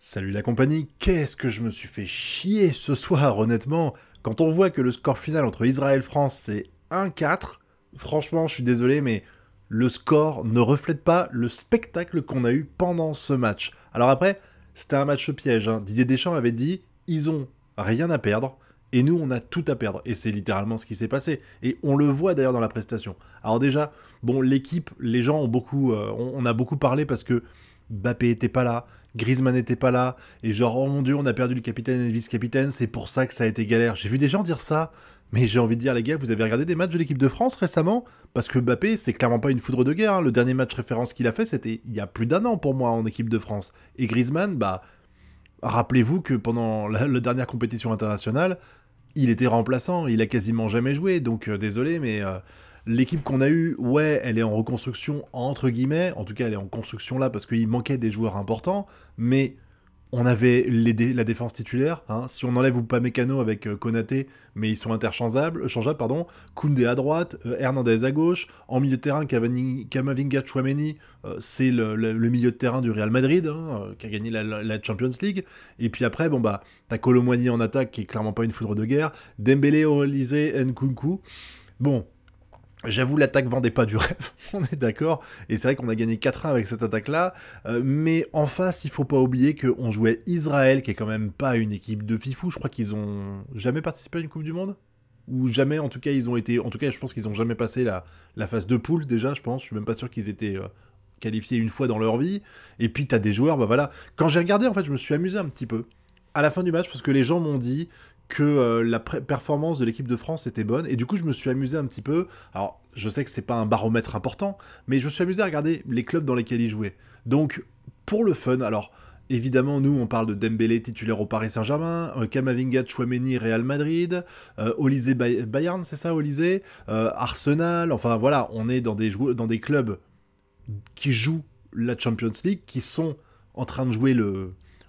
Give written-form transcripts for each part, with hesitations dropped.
Salut la compagnie, qu'est-ce que je me suis fait chier ce soir, honnêtement. Quand on voit que le score final entre Israël et France c'est 1-4, franchement je suis désolé mais le score ne reflète pas le spectacle qu'on a eu pendant ce match. Alors après, c'était un match piège, hein. Didier Deschamps avait dit, ils ont rien à perdre, et nous on a tout à perdre. Et c'est littéralement ce qui s'est passé. Et on le voit d'ailleurs dans la prestation. Alors déjà, bon l'équipe, les gens ont beaucoup, on a beaucoup parlé parce que Mbappé était pas là, Griezmann n'était pas là, et genre, oh mon dieu, on a perdu le capitaine et le vice-capitaine, c'est pour ça que ça a été galère. J'ai vu des gens dire ça, mais j'ai envie de dire, les gars, vous avez regardé des matchs de l'équipe de France récemment? Parce que Mbappé, c'est clairement pas une foudre de guerre, hein. Le dernier match référence qu'il a fait, c'était il y a plus d'1 an pour moi en équipe de France. Et Griezmann, bah, rappelez-vous que pendant la dernière compétition internationale, il était remplaçant, il a quasiment jamais joué, donc désolé, mais l'équipe qu'on a eue, ouais, elle est en reconstruction, entre guillemets, en tout cas elle est en construction là parce qu'il manquait des joueurs importants, mais on avait la défense titulaire, hein. Si on enlève Upamecano avec Konaté, mais ils sont changeables, pardon. Koundé à droite, Hernandez à gauche, en milieu de terrain, Camavinga Tchouaméni, c'est le milieu de terrain du Real Madrid, hein, qui a gagné la Champions League, et puis après, bon bah, t'as Kolo Muani en attaque, qui est clairement pas une foudre de guerre, Dembélé, Olise, Nkunku, bon... J'avoue, l'attaque vendait pas du rêve, on est d'accord, et c'est vrai qu'on a gagné 4-1 avec cette attaque-là, mais en face, il faut pas oublier qu'on jouait Israël, qui est quand même pas une équipe de fifou. Je crois qu'ils ont jamais participé à une Coupe du Monde, ou jamais, en tout cas, ils ont été... En tout cas, je pense qu'ils ont jamais passé la phase de poule, déjà, je pense. Je suis même pas sûr qu'ils étaient qualifiés une fois dans leur vie. Et puis, t'as des joueurs, bah voilà. Quand j'ai regardé, en fait, je me suis amusé un petit peu à la fin du match, parce que les gens m'ont dit que la performance de l'équipe de France était bonne, et du coup je me suis amusé un petit peu. Alors je sais que c'est pas un baromètre important, mais je me suis amusé à regarder les clubs dans lesquels ils jouaient. Donc pour le fun, alors évidemment nous on parle de Dembélé titulaire au Paris Saint-Germain, Camavinga Tchouaméni Real Madrid, Olise Bayern, c'est ça, Olise, Arsenal, enfin voilà, on est dans des clubs qui jouent la Champions League, qui sont en train de jouer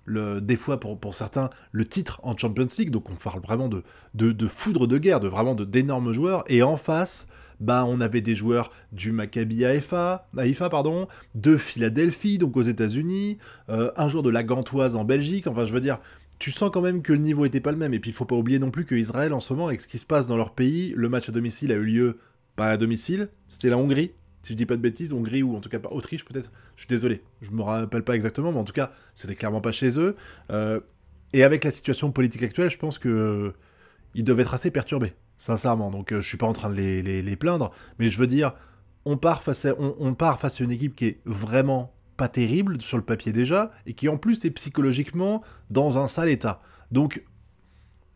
des fois pour certains, le titre en Champions League. Donc on parle vraiment de foudre de guerre, d'énormes joueurs. Et en face, bah, on avait des joueurs du Maccabi Haïfa, pardon, de Philadelphie, donc aux États-Unis, un joueur de la Gantoise en Belgique. Enfin, je veux dire, tu sens quand même que le niveau était pas le même. Et puis il faut pas oublier non plus que Israël, en ce moment, avec ce qui se passe dans leur pays, le match à domicile a eu lieu pas à domicile, c'était la Hongrie. Si je dis pas de bêtises, Hongrie ou en tout cas pas Autriche peut-être. Je suis désolé, je me rappelle pas exactement, mais en tout cas, c'était clairement pas chez eux. Et avec la situation politique actuelle, je pense que ils doivent être assez perturbés, sincèrement. Donc je suis pas en train de les plaindre, mais je veux dire, on part face à une équipe qui est vraiment pas terrible sur le papier déjà, et qui en plus est psychologiquement dans un sale état. Donc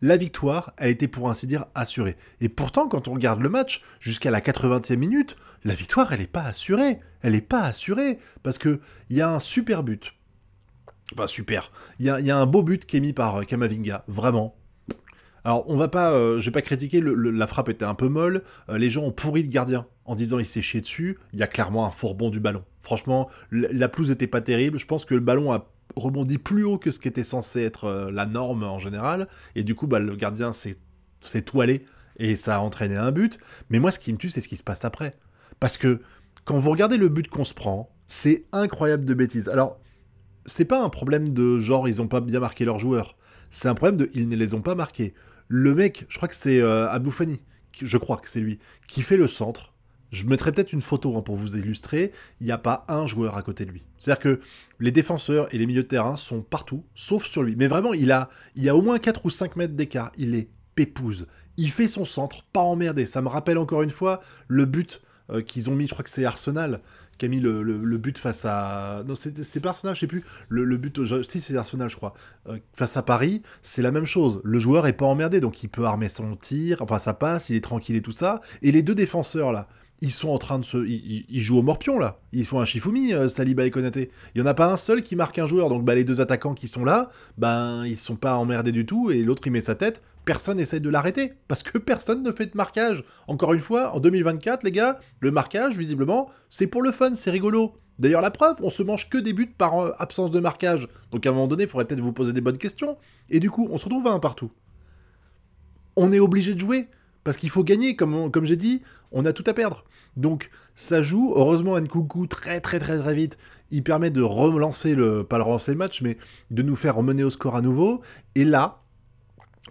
la victoire a été pour ainsi dire assurée. Et pourtant, quand on regarde le match, jusqu'à la 80e minute, la victoire, elle n'est pas assurée. Elle n'est pas assurée. Parce qu'il y a un super but. Enfin, super. Il y a un beau but qui est mis par Camavinga. Vraiment. Alors, on va pas, je vais pas critiquer, la frappe était un peu molle, les gens ont pourri le gardien en disant il s'est chié dessus, il y a clairement un fourbon du ballon. Franchement, la pelouse était pas terrible, je pense que le ballon a rebondi plus haut que ce qui était censé être la norme en général, et du coup, bah, le gardien s'est toilé, et ça a entraîné un but. Mais moi, ce qui me tue, c'est ce qui se passe après. Parce que, quand vous regardez le but qu'on se prend, c'est incroyable de bêtises. Alors, c'est pas un problème de genre ils ont pas bien marqué leurs joueurs, c'est un problème de ils ne les ont pas marqués. Le mec, je crois que c'est Abou Fani, je crois que c'est lui, qui fait le centre. Je mettrai peut-être une photo hein, pour vous illustrer. Il n'y a pas un joueur à côté de lui. C'est-à-dire que les défenseurs et les milieux de terrain sont partout, sauf sur lui. Mais vraiment, il y a au moins 4 ou 5 mètres d'écart. Il est pépouze. Il fait son centre, pas emmerdé. Ça me rappelle encore une fois le but qu'ils ont mis, je crois que c'est Arsenal, qui a mis le but face à... Non, c'était pas Arsenal, je sais plus. Le but... Si, c'est Arsenal, je crois. Face à Paris, c'est la même chose. Le joueur est pas emmerdé, donc il peut armer son tir. Enfin, ça passe, il est tranquille et tout ça. Et les deux défenseurs, là, ils sont en train de se... Ils jouent au morpion, là. Ils font un Shifumi, Saliba et Konaté. Il n'y en a pas un seul qui marque un joueur. Donc, bah, les deux attaquants qui sont là, ben, ils sont pas emmerdés du tout. Et l'autre, il met sa tête. Personne essaye de l'arrêter, parce que personne ne fait de marquage. Encore une fois, en 2024, les gars, le marquage, visiblement, c'est pour le fun, c'est rigolo. D'ailleurs, la preuve, on se mange que des buts par absence de marquage. Donc à un moment donné, il faudrait peut-être vous poser des bonnes questions. Et du coup, on se retrouve à un partout. On est obligé de jouer, Parce qu'il faut gagner, comme j'ai dit, on a tout à perdre. Donc ça joue, heureusement Nkunku très vite, il permet de relancer pas le relancer le match, mais de nous faire mener au score à nouveau. Et là,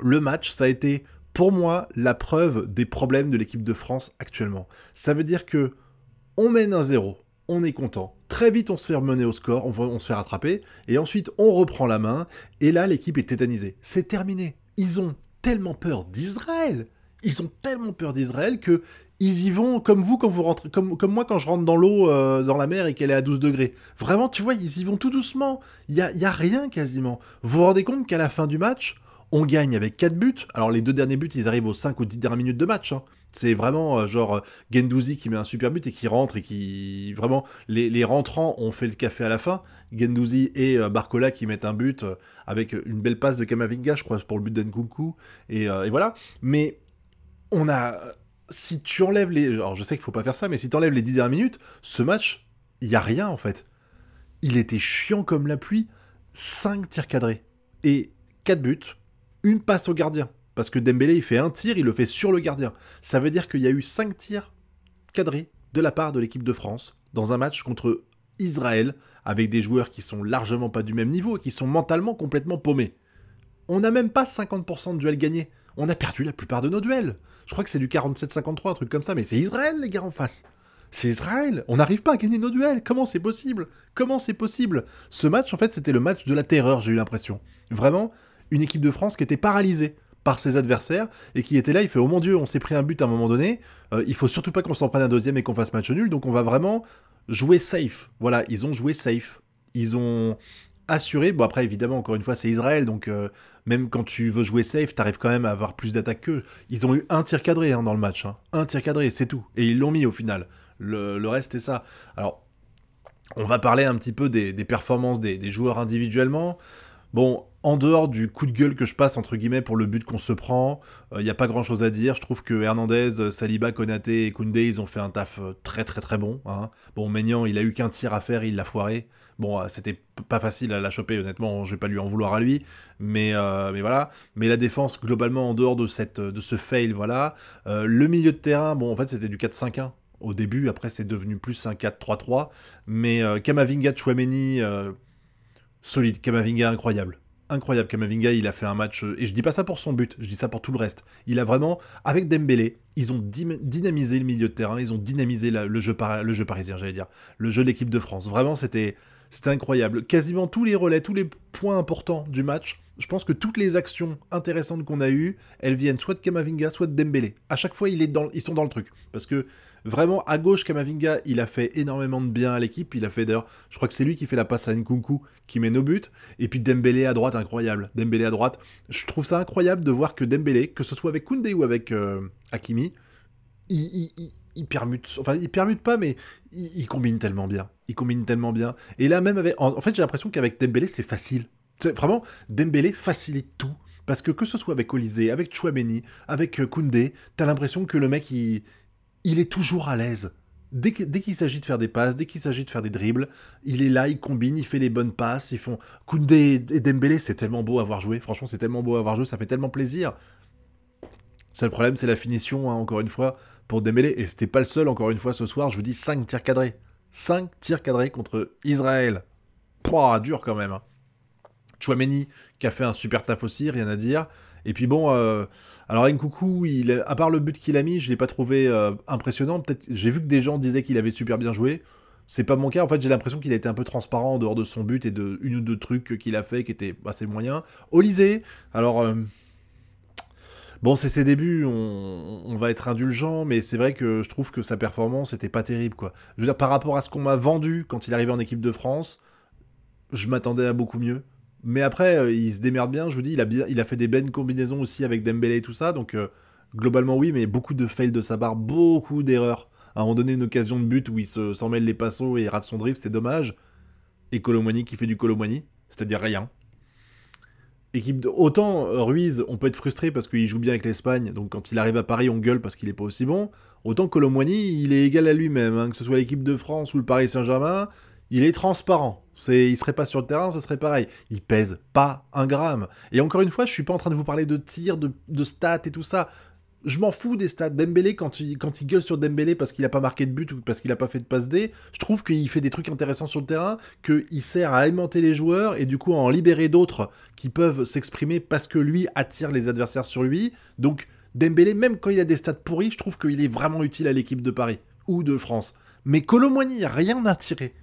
le match, ça a été pour moi la preuve des problèmes de l'équipe de France actuellement. Ça veut dire que on mène 1-0, on est content. Très vite, on se fait mener au score, on se fait rattraper, et ensuite, on reprend la main, et là, l'équipe est tétanisée. C'est terminé. Ils ont tellement peur d'Israël. Ils ont tellement peur d'Israël que ils y vont comme vous quand vous rentrez, comme moi quand je rentre dans l'eau, dans la mer et qu'elle est à 12 degrés. Vraiment, tu vois, ils y vont tout doucement. Il y a rien quasiment. Vous vous rendez compte qu'à la fin du match, on gagne avec 4 buts. Alors les 2 derniers buts, ils arrivent aux 5 ou 10 dernières minutes de match, hein. C'est vraiment genre Guendouzi qui met un super but et qui rentre et qui... Vraiment, les rentrants ont fait le café à la fin. Guendouzi et Barcola qui mettent un but avec une belle passe de Camavinga, je crois, pour le but d'Nkunku. Et voilà. Mais on a... Si tu enlèves les... Alors je sais qu'il faut pas faire ça, mais si tu enlèves les 10 dernières minutes, ce match, il y a rien en fait. Il était chiant comme la pluie. 5 tirs cadrés. Et 4 buts. Une passe au gardien. Parce que Dembélé, il fait un tir, il le fait sur le gardien. Ça veut dire qu'il y a eu 5 tirs cadrés de la part de l'équipe de France dans un match contre Israël, avec des joueurs qui sont largement pas du même niveau et qui sont mentalement complètement paumés. On n'a même pas 50% de duels gagnés. On a perdu la plupart de nos duels. Je crois que c'est du 47-53, un truc comme ça, mais c'est Israël, les gars, en face. C'est Israël. On n'arrive pas à gagner nos duels. Comment c'est possible? Comment c'est possible? Ce match, en fait, c'était le match de la terreur, j'ai eu l'impression. Vraiment, une équipe de France qui était paralysée par ses adversaires, et qui était là, il fait « Oh mon Dieu, on s'est pris un but à un moment donné, il faut surtout pas qu'on s'en prenne un deuxième et qu'on fasse match nul, donc on va vraiment jouer safe. » Voilà, ils ont joué safe. Ils ont assuré, bon après évidemment, encore une fois, c'est Israël, donc même quand tu veux jouer safe, t'arrives quand même à avoir plus d'attaques qu'eux. Ils ont eu un tir cadré dans le match, hein. Un tir cadré, c'est tout. Et ils l'ont mis au final. Le reste est ça. Alors, on va parler un petit peu des performances des joueurs individuellement. Bon, en dehors du coup de gueule que je passe, entre guillemets, pour le but qu'on se prend, il n'y a pas grand-chose à dire. Je trouve que Hernandez, Saliba, Konaté et Koundé, ils ont fait un taf très bon, hein. Bon, Maignan, il a eu qu'un tir à faire, il l'a foiré. Bon, c'était pas facile à la choper, honnêtement, je vais pas lui en vouloir à lui. Mais voilà. Mais la défense, globalement, en dehors de ce fail, voilà. Le milieu de terrain, bon, en fait, c'était du 4-5-1. Au début, après, c'est devenu plus un 4-3-3. Mais Camavinga, Tchouaméni... solide, Camavinga incroyable. Incroyable, Camavinga, il a fait un match... Et je dis pas ça pour son but, je dis ça pour tout le reste. Il a vraiment... Avec Dembélé, ils ont dynamisé le milieu de terrain, ils ont dynamisé le jeu parisien, j'allais dire. Le jeu de l'équipe de France. Vraiment, c'était incroyable. Quasiment tous les relais, tous les points importants du match, je pense que toutes les actions intéressantes qu'on a eues, elles viennent soit de Camavinga, soit de Dembélé. À chaque fois, ils sont dans le truc. Parce que vraiment, à gauche, Camavinga, il a fait énormément de bien à l'équipe. Il a fait d'ailleurs, je crois que c'est lui qui fait la passe à Nkunku, qui met nos buts. Et puis Dembélé à droite, incroyable. Dembélé à droite. Je trouve ça incroyable de voir que Dembélé, que ce soit avec Koundé ou avec Hakimi, il permute. Enfin, il permute pas, mais il combine tellement bien. Il combine tellement bien. Et là, même avec. En fait, j'ai l'impression qu'avec Dembélé, c'est facile. Vraiment, Dembélé facilite tout. Parce que ce soit avec Olysée, avec Tchouaméni, avec Koundé, t'as l'impression que le mec, il est toujours à l'aise. Dès qu'il s'agit de faire des passes, dès qu'il s'agit de faire des dribbles, il est là, il combine, il fait les bonnes passes, ils font... Koundé et Dembélé, c'est tellement beau à voir jouer. Franchement, c'est tellement beau à voir jouer, ça fait tellement plaisir. Seul problème, c'est la finition, hein, encore une fois, pour Dembélé. Et c'était pas le seul, encore une fois, ce soir. Je vous dis 5 tirs cadrés. 5 tirs cadrés contre Israël. Pouah, dur quand même, hein. Tchouaméni, qui a fait un super taf aussi, rien à dire. Et puis bon, alors Nkunku, à part le but qu'il a mis, je l'ai pas trouvé impressionnant. Peut-être, j'ai vu que des gens disaient qu'il avait super bien joué. C'est pas mon cas. En fait, j'ai l'impression qu'il a été un peu transparent en dehors de son but et de une ou deux trucs qu'il a fait qui étaient assez moyens. Olysée, alors bon, c'est ses débuts, on va être indulgent, mais c'est vrai que je trouve que sa performance était pas terrible, quoi. Je veux dire, par rapport à ce qu'on m'a vendu quand il arrivait en équipe de France, je m'attendais à beaucoup mieux. Mais après, il se démerde bien, je vous dis, il a fait des bonnes combinaisons aussi avec Dembélé et tout ça, donc globalement oui, mais beaucoup de fails de sa part, beaucoup d'erreurs. À un moment donné, une occasion de but où il s'en mêle les passos et il rate son dribble, c'est dommage. Et Kolo Muani qui fait du Kolo Muani, c'est-à-dire rien. Autant Ruiz, on peut être frustré parce qu'il joue bien avec l'Espagne, donc quand il arrive à Paris, on gueule parce qu'il est pas aussi bon. Autant Kolo Muani, il est égal à lui-même, hein, que ce soit l'équipe de France ou le Paris Saint-Germain, il est transparent. Il serait pas sur le terrain, ce serait pareil. Il pèse pas un gramme. Et encore une fois, je suis pas en train de vous parler de tir, de stats et tout ça. Je m'en fous des stats. Dembélé, quand il gueule sur Dembélé parce qu'il a pas marqué de but ou parce qu'il a pas fait de passe D, je trouve qu'il fait des trucs intéressants sur le terrain, qu'il sert à alimenter les joueurs et du coup à en libérer d'autres qui peuvent s'exprimer parce que lui attire les adversaires sur lui. Donc Dembélé, même quand il a des stats pourris, je trouve qu'il est vraiment utile à l'équipe de Paris ou de France. Mais Kolo Muani, il n'y a rien à tirer.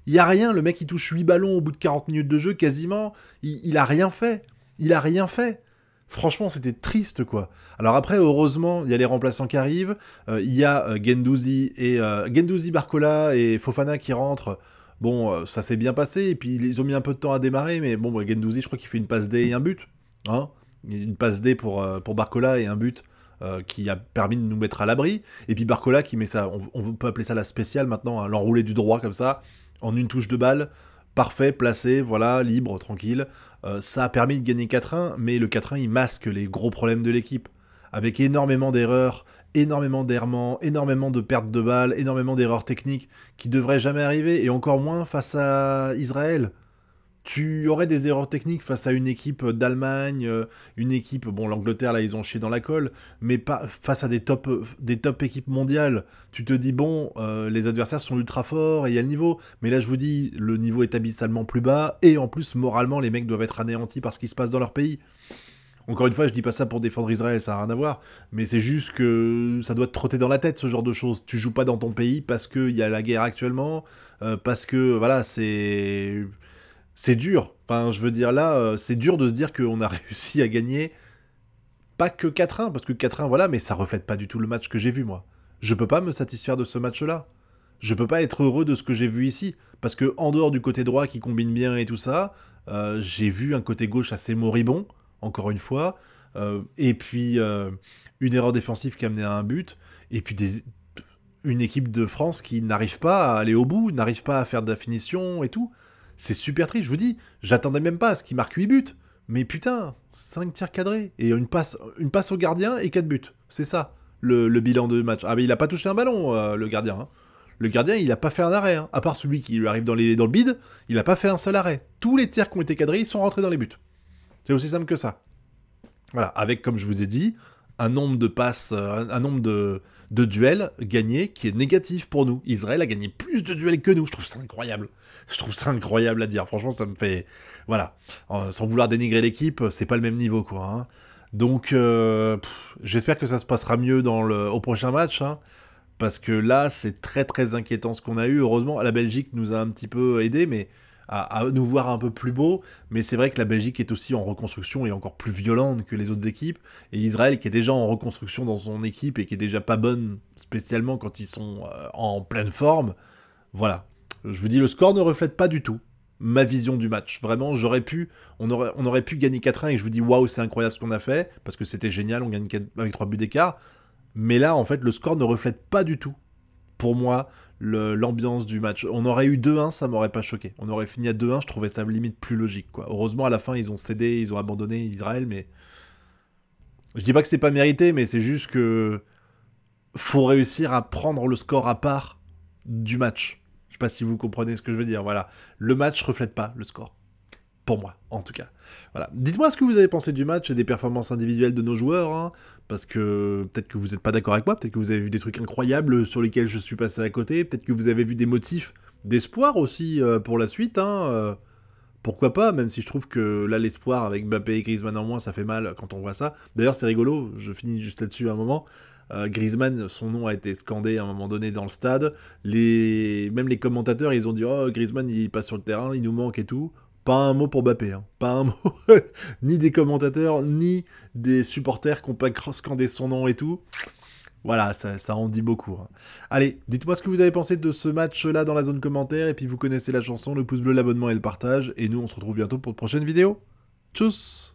Il n'y a rien, le mec il touche 8 ballons au bout de 40 minutes de jeu quasiment, il a rien fait. Il a rien fait. Franchement, c'était triste, quoi. Alors après, heureusement, il y a les remplaçants qui arrivent. Il y a Guendouzi, Barcola et Fofana qui rentrent. Bon, ça s'est bien passé. Et puis, ils ont mis un peu de temps à démarrer. Mais bon, Guendouzi, je crois qu'il fait une passe D et un but. Hein, une passe D pour Barcola et un but qui a permis de nous mettre à l'abri. Et puis Barcola qui met ça, on peut appeler ça la spéciale maintenant, hein, l'enroulé du droit comme ça, en une touche de balle. Parfait, placé, voilà, libre, tranquille. Ça a permis de gagner 4-1, mais le 4-1, il masque les gros problèmes de l'équipe. Avec énormément d'erreurs, énormément d'errements, énormément de pertes de balles, énormément d'erreurs techniques qui devraient jamais arriver, et encore moins face à Israël. Tu aurais des erreurs techniques face à une équipe d'Allemagne, une équipe, bon l'Angleterre là ils ont chié dans la colle, mais pas face à des top équipes mondiales. Tu te dis bon, les adversaires sont ultra forts et il y a le niveau, mais là je vous dis, le niveau est abyssalement plus bas, et en plus moralement les mecs doivent être anéantis par ce qui se passe dans leur pays. Encore une fois, je dis pas ça pour défendre Israël, ça n'a rien à voir, mais c'est juste que ça doit te trotter dans la tête ce genre de choses. Tu joues pas dans ton pays parce qu'il y a la guerre actuellement, parce que voilà, c'est dur. Enfin, je veux dire, là, c'est dur de se dire qu'on a réussi à gagner pas que 4-1, parce que 4-1, voilà, mais ça reflète pas du tout le match que j'ai vu, moi. Je peux pas me satisfaire de ce match-là. Je peux pas être heureux de ce que j'ai vu ici. Parce que, en dehors du côté droit qui combine bien et tout ça, j'ai vu un côté gauche assez moribond, encore une fois, et puis une erreur défensive qui a mené à un but, et puis une équipe de France qui n'arrive pas à aller au bout, n'arrive pas à faire de la finition et tout. C'est super triste, je vous dis, j'attendais même pas à ce qu'il marque 8 buts. Mais putain, 5 tirs cadrés, et une passe au gardien et 4 buts. C'est ça, le bilan de match. Ah mais il a pas touché un ballon, le gardien. Hein. Le gardien, il a pas fait un arrêt. Hein. À part celui qui lui arrive dans le bide, il a pas fait un seul arrêt. Tous les tirs qui ont été cadrés, ils sont rentrés dans les buts. C'est aussi simple que ça. Voilà, avec, comme je vous ai dit, un nombre de passes, un nombre de duels gagnés qui est négatif pour nous. Israël a gagné plus de duels que nous. Je trouve ça incroyable. Je trouve ça incroyable à dire. Franchement, ça me fait... Voilà. Sans vouloir dénigrer l'équipe, c'est pas le même niveau, quoi. Hein. Donc, j'espère que ça se passera mieux au prochain match. Hein, parce que là, c'est très très inquiétant ce qu'on a eu. Heureusement, la Belgique nous a un petit peu aidés, mais... À nous voir un peu plus beau, mais c'est vrai que la Belgique est aussi en reconstruction et encore plus violente que les autres équipes, et Israël qui est déjà en reconstruction dans son équipe et qui est déjà pas bonne spécialement quand ils sont en pleine forme, voilà. Je vous dis, le score ne reflète pas du tout ma vision du match. Vraiment, on aurait pu gagner 4-1 et je vous dis, waouh, c'est incroyable ce qu'on a fait, parce que c'était génial, on gagne avec 3 buts d'écart, mais là, en fait, le score ne reflète pas du tout, pour moi, l'ambiance du match. On aurait eu 2-1, ça m'aurait pas choqué. On aurait fini à 2-1, je trouvais ça limite plus logique, quoi. Heureusement, à la fin, ils ont cédé, ils ont abandonné Israël, mais... Je dis pas que c'est pas mérité, mais c'est juste que... Faut réussir à prendre le score à part du match. Je sais pas si vous comprenez ce que je veux dire, voilà. Le match reflète pas le score. Pour moi, en tout cas. Voilà. Dites-moi ce que vous avez pensé du match et des performances individuelles de nos joueurs, hein, parce que peut-être que vous n'êtes pas d'accord avec moi, peut-être que vous avez vu des trucs incroyables sur lesquels je suis passé à côté, peut-être que vous avez vu des motifs d'espoir aussi pour la suite, hein, pourquoi pas, même si je trouve que là, l'espoir avec Mbappé et Griezmann en moins, ça fait mal quand on voit ça. D'ailleurs, c'est rigolo, je finis juste là-dessus un moment. Griezmann, son nom a été scandé à un moment donné dans le stade. Même les commentateurs, ils ont dit « Oh, Griezmann, il passe sur le terrain, il nous manque et tout ». Pas un mot pour Mbappé, hein. Pas un mot, ni des commentateurs, ni des supporters qui n'ont pas scandé son nom et tout. Voilà, ça en dit beaucoup. Hein. Allez, dites-moi ce que vous avez pensé de ce match-là dans la zone commentaire, et puis vous connaissez la chanson, le pouce bleu, l'abonnement et le partage, et nous on se retrouve bientôt pour une prochaine vidéo. Tchuss!